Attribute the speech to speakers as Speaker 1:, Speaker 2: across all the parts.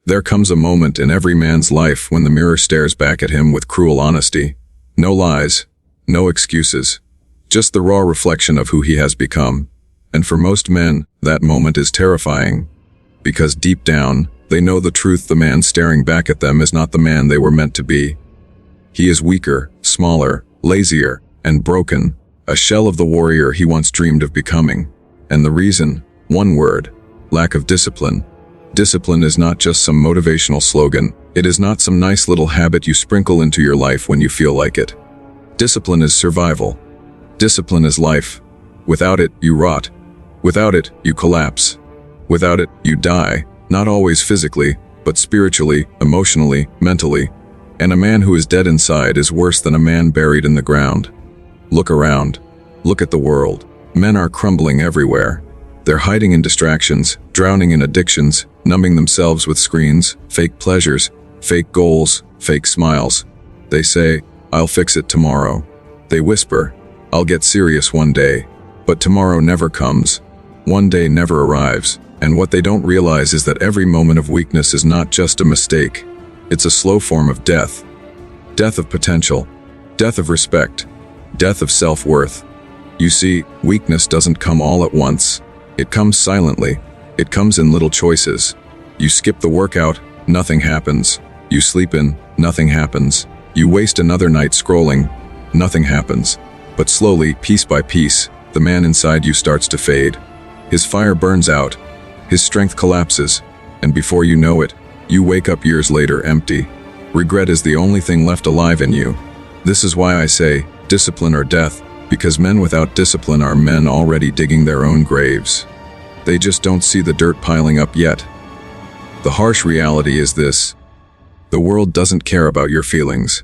Speaker 1: There comes a moment in every man's life when the mirror stares back at him with cruel honesty. No lies, no excuses, just the raw reflection of who he has become. And for most men, that moment is terrifying. Because deep down, they know the truth: the man staring back at them is not the man they were meant to be. He is weaker, smaller, lazier, and broken, a shell of the warrior he once dreamed of becoming. And the reason? One word: lack of discipline. Discipline is not just some motivational slogan. It is not some nice little habit you sprinkle into your life when you feel like it. Discipline is survival. Discipline is life. Without it, you rot. Without it, you collapse. Without it, you die, not always physically, but spiritually, emotionally, mentally. And a man who is dead inside is worse than a man buried in the ground. Look around. Look at the world. Men are crumbling everywhere. They're hiding in distractions, drowning in addictions, numbing themselves with screens, fake pleasures, fake goals, fake smiles. They say, "I'll fix it tomorrow." They whisper, "I'll get serious one day." But tomorrow never comes. One day never arrives. And what they don't realize is that every moment of weakness is not just a mistake. It's a slow form of death. Death of potential. Death of respect. Death of self-worth. You see, weakness doesn't come all at once. It comes silently. It comes in little choices. You skip the workout, nothing happens. You sleep in, nothing happens. You waste another night scrolling, nothing happens. But slowly, piece by piece, the man inside you starts to fade. His fire burns out. His strength collapses. And before you know it, you wake up years later empty. Regret is the only thing left alive in you. This is why I say, discipline or death, because men without discipline are men already digging their own graves. They just don't see the dirt piling up yet. The harsh reality is this: the world doesn't care about your feelings.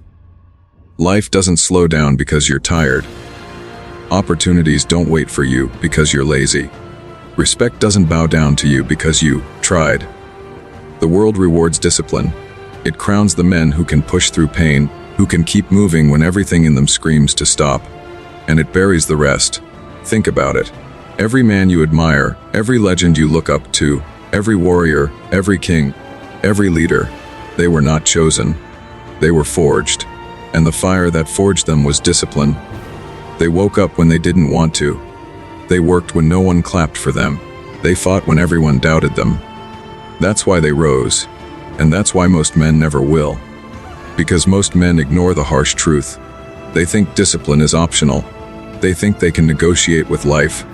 Speaker 1: Life doesn't slow down because you're tired. Opportunities don't wait for you because you're lazy. Respect doesn't bow down to you because you tried. The world rewards discipline. It crowns the men who can push through pain, who can keep moving when everything in them screams to stop. And it buries the rest. Think about it. Every man you admire, every legend you look up to, every warrior, every king, every leader, they were not chosen. They were forged. And the fire that forged them was discipline. They woke up when they didn't want to. They worked when no one clapped for them. They fought when everyone doubted them. That's why they rose. And that's why most men never will. Because most men ignore the harsh truth. They think discipline is optional. They think they can negotiate with life,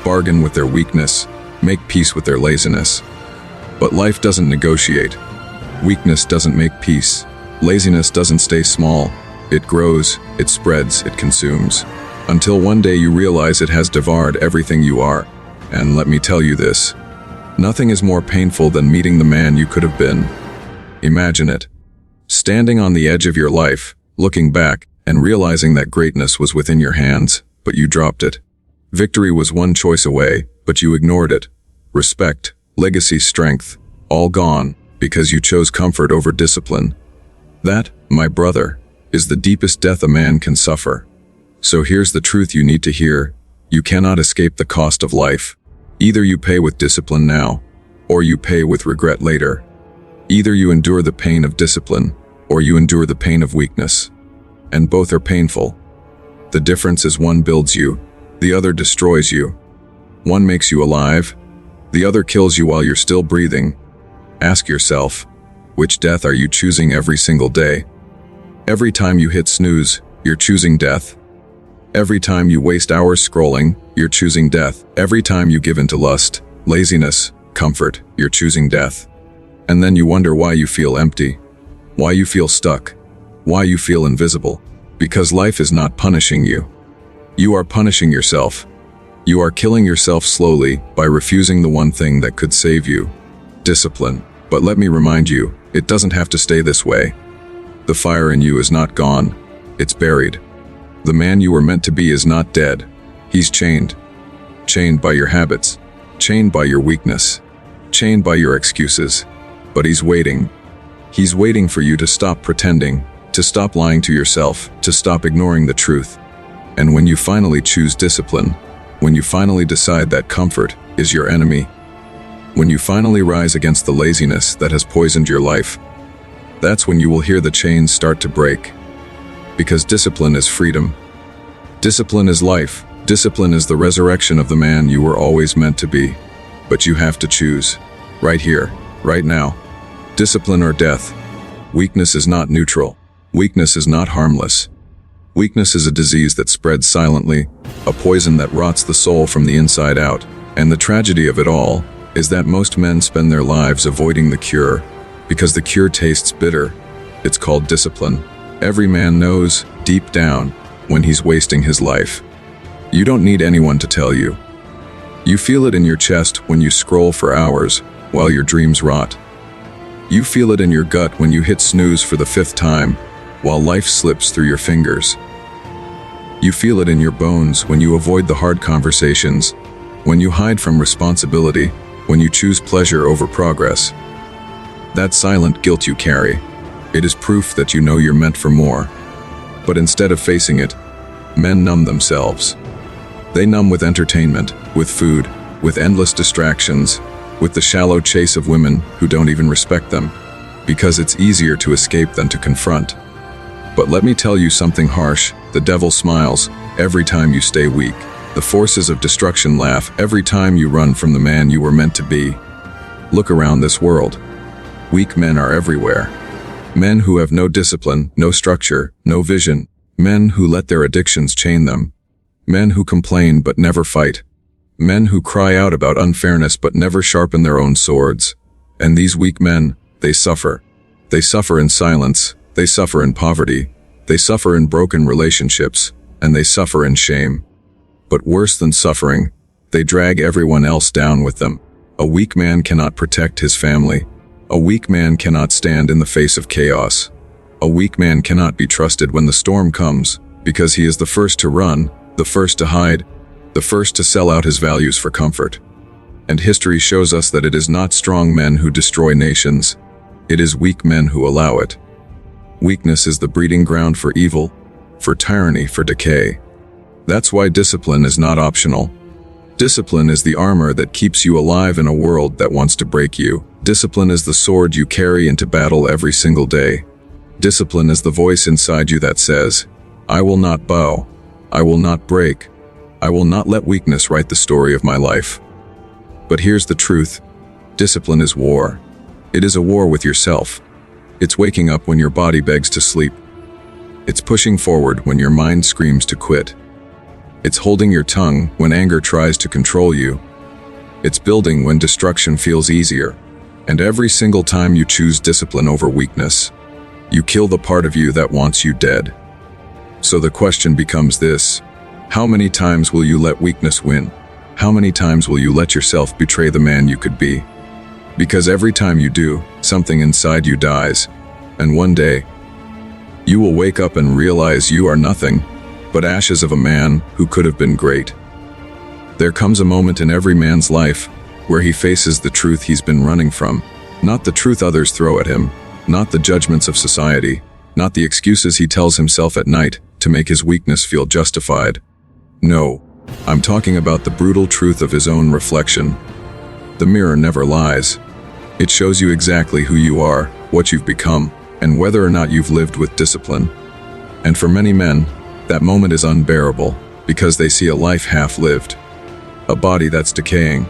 Speaker 1: bargain with their weakness, make peace with their laziness. But life doesn't negotiate. Weakness doesn't make peace. Laziness doesn't stay small. It grows, it spreads, it consumes. Until one day you realize it has devoured everything you are. And let me tell you this: nothing is more painful than meeting the man you could have been. Imagine it. Standing on the edge of your life, looking back, and realizing that greatness was within your hands, but you dropped it. Victory was one choice away, but you ignored it. Respect, legacy, strength, all gone, because you chose comfort over discipline. That, my brother, is the deepest death a man can suffer. So here's the truth you need to hear: you cannot escape the cost of life. Either you pay with discipline now, or you pay with regret later. Either you endure the pain of discipline, or you endure the pain of weakness. And both are painful. The difference is one builds you, the other destroys you. One makes you alive, the other kills you while you're still breathing. Ask yourself, which death are you choosing every single day? Every time you hit snooze, you're choosing death. Every time you waste hours scrolling, you're choosing death. Every time you give into lust, laziness, comfort, you're choosing death. And then you wonder why you feel empty, why you feel stuck, why you feel invisible. Because life is not punishing you. You are punishing yourself. You are killing yourself slowly by refusing the one thing that could save you: discipline. But let me remind you, it doesn't have to stay this way. The fire in you is not gone. It's buried. The man you were meant to be is not dead. He's chained. Chained by your habits. Chained by your weakness. Chained by your excuses. But he's waiting. He's waiting for you to stop pretending, to stop lying to yourself, to stop ignoring the truth. And when you finally choose discipline, when you finally decide that comfort is your enemy, When you finally rise against the laziness that has poisoned your life, that's when you will hear the chains start to break. Because discipline is freedom. Discipline is life. Discipline is the resurrection of the man you were always meant to be. But you have to choose. Right here, right now. Discipline or death. Weakness is not neutral. Weakness is not harmless. Weakness is a disease that spreads silently, a poison that rots the soul from the inside out. And the tragedy of it all is that most men spend their lives avoiding the cure, because the cure tastes bitter. It's called discipline. Every man knows, deep down, when he's wasting his life. You don't need anyone to tell you. You feel it in your chest when you scroll for hours while your dreams rot. You feel it in your gut when you hit snooze for the 5th time while life slips through your fingers. You feel it in your bones when you avoid the hard conversations, when you hide from responsibility, when you choose pleasure over progress. That silent guilt you carry, it is proof that you know you're meant for more. But instead of facing it, men numb themselves. They numb with entertainment, with food, with endless distractions, with the shallow chase of women who don't even respect them, because it's easier to escape than to confront. But let me tell you something harsh: the devil smiles every time you stay weak. The forces of destruction laugh every time you run from the man you were meant to be. Look around this world. Weak men are everywhere. Men who have no discipline, no structure, no vision. Men who let their addictions chain them. Men who complain but never fight. Men who cry out about unfairness but never sharpen their own swords. And these weak men, they suffer. They suffer in silence. They suffer in poverty. They suffer in broken relationships. And they suffer in shame. But worse than suffering, they drag everyone else down with them. A weak man cannot protect his family. A weak man cannot stand in the face of chaos. A weak man cannot be trusted when the storm comes, because he is the first to run, the first to hide, the first to sell out his values for comfort. And history shows us that it is not strong men who destroy nations. It is weak men who allow it. Weakness is the breeding ground for evil, for tyranny, for decay. That's why discipline is not optional. Discipline is the armor that keeps you alive in a world that wants to break you. Discipline is the sword you carry into battle every single day. Discipline is the voice inside you that says, "I will not bow. I will not break. I will not let weakness write the story of my life." But here's the truth. Discipline is war. It is a war with yourself. It's waking up when your body begs to sleep. It's pushing forward when your mind screams to quit. It's holding your tongue when anger tries to control you. It's building when destruction feels easier. And every single time you choose discipline over weakness, you kill the part of you that wants you dead. So the question becomes this: how many times will you let weakness win? How many times will you let yourself betray the man you could be? Because every time you do, something inside you dies. And one day, you will wake up and realize you are nothing but ashes of a man who could have been great. There comes a moment in every man's life where he faces the truth he's been running from. Not the truth others throw at him, not the judgments of society, not the excuses he tells himself at night to make his weakness feel justified. No, I'm talking about the brutal truth of his own reflection. The mirror never lies. It shows you exactly who you are, what you've become, and whether or not you've lived with discipline. And for many men, that moment is unbearable, because they see a life half-lived, a body that's decaying,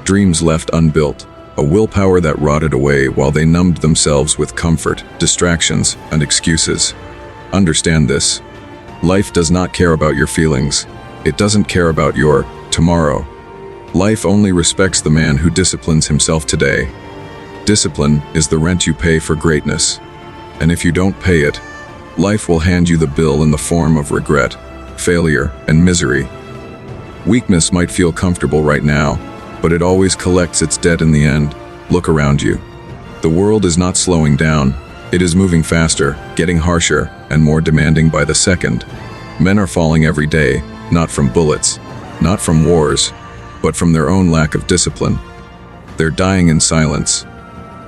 Speaker 1: dreams left unbuilt, a willpower that rotted away while they numbed themselves with comfort, distractions, and excuses. Understand this. Life does not care about your feelings. It doesn't care about your tomorrow. Life only respects the man who disciplines himself today. Discipline is the rent you pay for greatness. And if you don't pay it, life will hand you the bill in the form of regret, failure, and misery. Weakness might feel comfortable right now, but it always collects its debt in the end. Look around you. The world is not slowing down. It is moving faster, getting harsher, and more demanding by the second. Men are falling every day, not from bullets, not from wars, but from their own lack of discipline. They're dying in silence.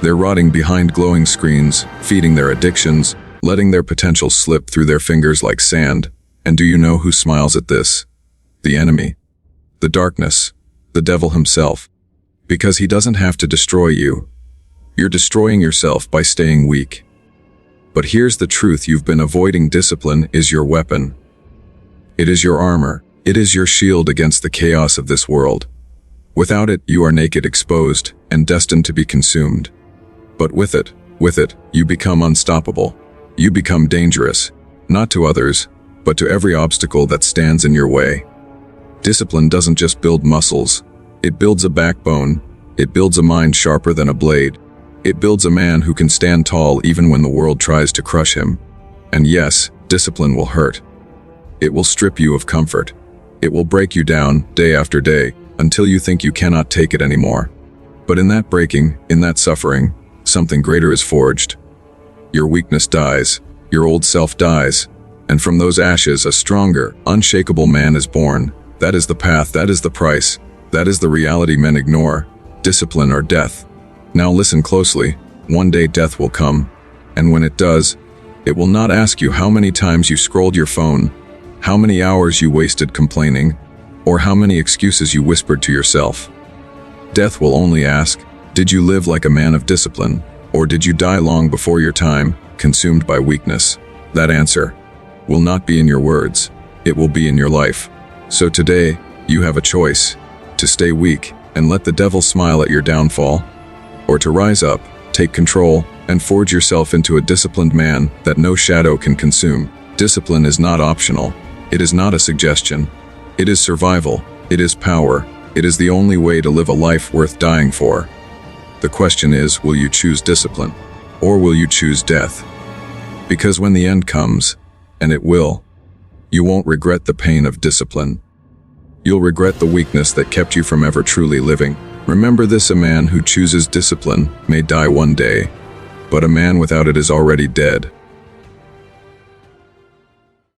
Speaker 1: They're rotting behind glowing screens, feeding their addictions, letting their potential slip through their fingers like sand. And do you know who smiles at this? The enemy. The darkness. The devil himself. Because he doesn't have to destroy you. You're destroying yourself by staying weak. But here's the truth: you've been avoiding. Discipline is your weapon. It is your armor. It is your shield against the chaos of this world. Without it, you are naked, exposed, and destined to be consumed. But with it, you become unstoppable. You become dangerous, not to others, but to every obstacle that stands in your way. Discipline doesn't just build muscles. It builds a backbone. It builds a mind sharper than a blade. It builds a man who can stand tall even when the world tries to crush him. And yes, discipline will hurt. It will strip you of comfort. It will break you down day after day until you think you cannot take it anymore. But in that breaking, in that suffering, something greater is forged. Your weakness dies. Your old self dies. And from those ashes, a stronger, unshakable man is born. That is the path. That is the price. That is the reality men ignore. Discipline or death. Now listen closely. One day death will come. And when it does, it will not ask you how many times you scrolled your phone, how many hours you wasted complaining, or how many excuses you whispered to yourself. Death will only ask, did you live like a man of discipline, or did you die long before your time, consumed by weakness? That answer will not be in your words. It will be in your life. So today, you have a choice: to stay weak and let the devil smile at your downfall, or to rise up, take control, and forge yourself into a disciplined man that no shadow can consume. Discipline is not optional. It is not a suggestion. It is survival. It is power. It is the only way to live a life worth dying for. The question is, will you choose discipline, or will you choose death? Because when the end comes, and it will, you won't regret the pain of discipline. You'll regret the weakness that kept you from ever truly living. Remember this: a man who chooses discipline may die one day, but a man without it is already dead.